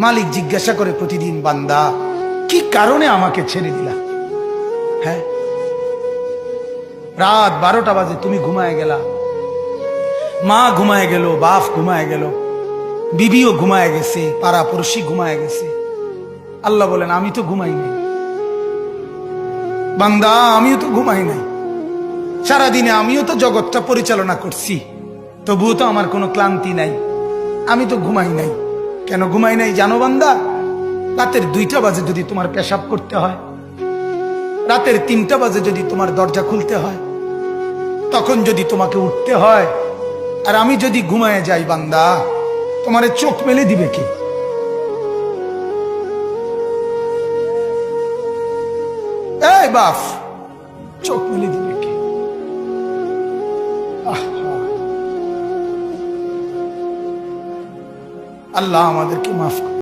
মালিক জিজ্ঞাসা করে প্রতিদিন, বান্দা কি কারণে আমাকে ছেড়ে দিলা? হ্যাঁ, রাত 12টা বাজে তুমি ঘুমায় গেলা, মা ঘুমায় গেল, বাপ ঘুমায় গেল, বিবিও ঘুমায় গেছে, পাড়া পড়শি ঘুমায় গেছে। আল্লাহ বলেন, আমি তো ঘুমাই নাই বান্দা, আমিও তো ঘুমাই নাই। সারাদিনে আমিও তো জগৎটা পরিচালনা করছি, তবুও তো আমার কোনো ক্লান্তি নাই, আমি তো ঘুমাই নাই। কেন ঘুমাই নাই জানো বান্দা? রাতের 2টা বাজে যদি তোমার পেশাব করতে হয়, রাতের 3টা বাজে যদি তোমার দরজা খুলতে হয়, তখন যদি তোমাকে উঠতে হয়, আর আমি যদি ঘুমায় যাই বান্দা, তোমারে চোখ মেলে দিবে কে? এই বাপ, চোখ মেলে দিবে কে? আল্লাহ আমাদেরকে মাফ করুন।